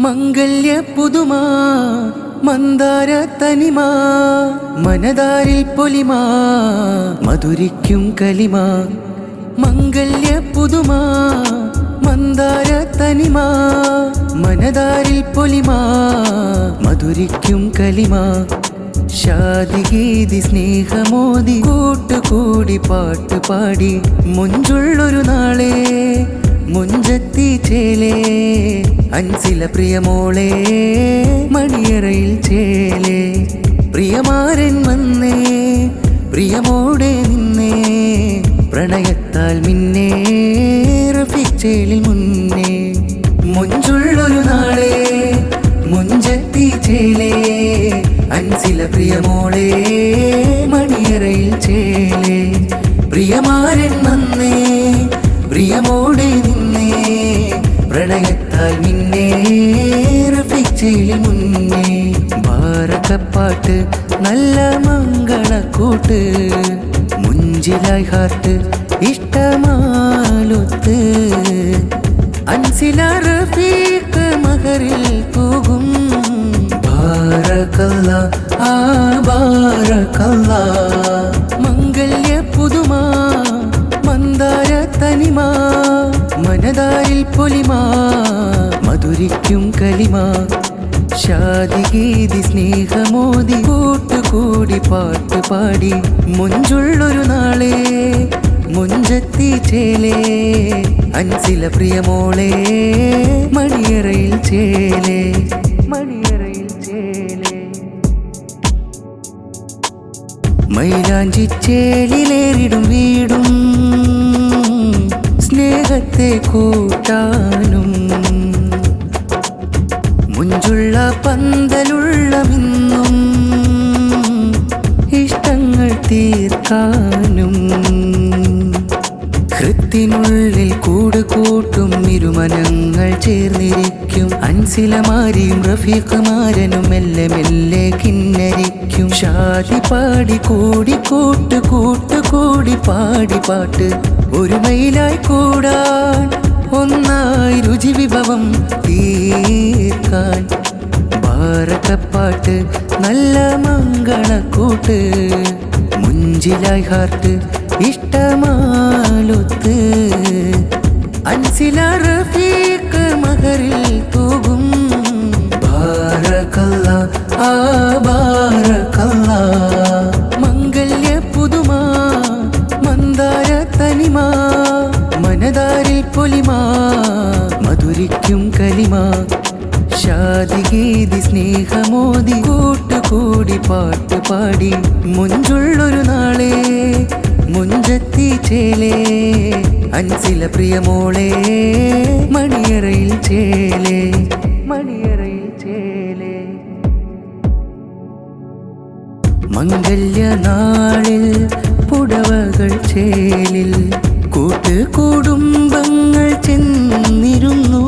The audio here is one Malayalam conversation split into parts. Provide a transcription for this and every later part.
മംഗല്യ പുതുമാ മന്ദാര തനിമാ മനതാരിൽ പൊലിമാ മധുരിക്കും കലിമാ. മംഗല്യ പുതുമാ മന്ദാര തനിമാ മനതാരിൽ പൊലിമാ മധുരിക്കും കലിമാ. ഷാദിഗീതി സ്നേഹമോദി കൂട്ടുകൂടി പാട്ടുപാടി മുഞ്ചുള്ളൊരു നാളെ മുഞ്ചത്തി ചേലേ അൻസില പ്രിയമോളെ മണിയറയിൽ ചേലേ. പ്രിയമാരൻ വന്നേ പ്രിയമോടെ നിന്നേ പ്രണയത്താൽ മിന്നേ റഫീഖ് ചേലിൽ മുന്നേ. മുഞ്ചുള്ളൊരു നാളെ മുഞ്ചത്തി ചേലേ അൻസില പ്രിയമോളെ മണിയറയിൽ ചേലേ. പ്രിയമാരൻ വന്നേ പ്രിയമോടെ നിന്നേ പ്രണയത്താൽ മിന്നേ റഫീഖ് ചേലിൽ മുന്നേ. ബാരക്കപ്പാട്ട് നല്ല മംഗളക്കൂട്ട് മുഞ്ചിലായി ഹാർട്ട് ഇഷ്ടമാലൊത്ത് അൻസില റഫീഖ് മഹറിൽ പോകും. ബാരക്കല്ലാ ആ ബാരക്കല്ലാ. മംഗല്യ പുതുമാ മന്ദാര തനിമാ മനതാരിൽ പൊലിമാ മധുരിക്കും കലിമാ. ഷാദിഗീതി സ്നേഹമോദി കൂട്ടുകൂടി പാട്ടുപാടി മുഞ്ചുള്ളൊരു നാളെ മുഞ്ചത്തി ചേലേ അൻസില പ്രിയമോളെ മണിയറയിൽ ചേലേ മണിയറയിൽ ചേലേ. മൈലാഞ്ചി ചേലിലേറിടും വീടും സ്നേഹത്തെ കൂട്ടാനും മുഞ്ചുള്ള പന്തലുള്ള മിന്നും ഇഷ്ടങ്ങൾ തീർക്കാനും. ഹൃത്തിനുള്ളിൽ കൂട് കൂട്ടും ഇരുമനങ്ങൾ ചേർന്നിരിക്കും അൻസിലമാരിയും റഫീഖ് മാരനും മെല്ലെ മെല്ലെ കിന്നരിക്കും. ഷാദി പാടി കൂടി കൂട്ട് കൂട്ടുകൂടി പാടി പാട്ട് ഒരുമയിലായി കൂടാൻ ഒന്നായി രുചി വിഭവം തീർക്കാൻ. ബാരക്കപ്പാട്ട് നല്ല മംഗളക്കൂട്ട് മുഞ്ചിലായി ഹാർട്ട് ഇഷ്ടമാലൊത്ത് അൻസില റഫീഖ് മഹറിൽ പോകും. ബാരക്കല്ലാ ആ ബാരക്കല്ലാ. മംഗല്യ പുതുമാ മന്ദാര തനിമാ മനതാരിൽ പൊലിമാ മധുരിക്കും കലിമാ. ഷാദിഗീതി സ്നേഹമോദി കൂട്ടുകൂടി പാട്ടുപാടി മുഞ്ചുള്ളൊരു നാളെ മുഞ്ചത്തി ചേലേ അൻസില പ്രിയമോളെ മണിയറയിൽ ചേലേ മണിയറയിൽ ചേലേ. മംഗല്യ നാളിൽ പുടവകൾ ചേലിൽ കൂട്ടുകുടുംബങ്ങൾ ചെന്നിരുന്നു.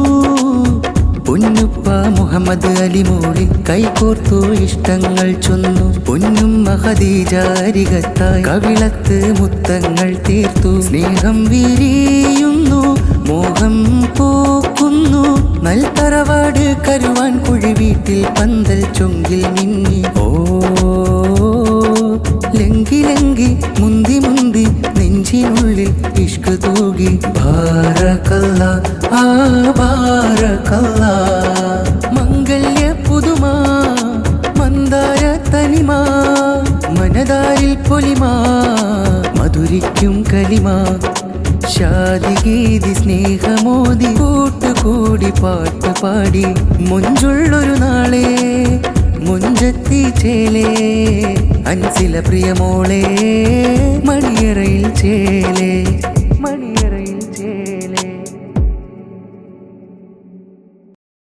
പൊന്നുപ്പ മുഹമ്മദ് അലി മോളി കൈകോർത്തു ഇഷ്ടങ്ങൾ ചൊന്നു. പൊന്നുമ്മ ഖദീജ അരികത്തായി കവിളത്ത് മുത്തങ്ങൾ തീർത്തു. സ്നേഹം വിരിയുന്നു മോഹം പോക്കുന്നു നൽതറവാട് കരുവാൻ കുഴി വീട്ടിൽ പന്തൽ ചൊങ്കിൽ മിന്നി. ഓ ലങ്കി ലങ്കി മുന്തി മുന്തി നെഞ്ചിനുള്ളിൽ ഇഷ്ക് തൂകി. ബാരക്കല്ലാ ആ ബാരക്കല്ലാ. മംഗല്യ പുതുമാ മന്ദാര തനിമാ മനതാരിൽ പൊലിമാ മധുരിക്കും കലിമാ. ഷാദിഗീതി സ്നേഹമോദി കൂട്ടുകൂടി പാട്ടുപാടി മുഞ്ചുള്ളൊരു നാളെ മുഞ്ചത്തി ചേലേ അൻസില പ്രിയമോളെ മണിയറയിൽ ചേലേ.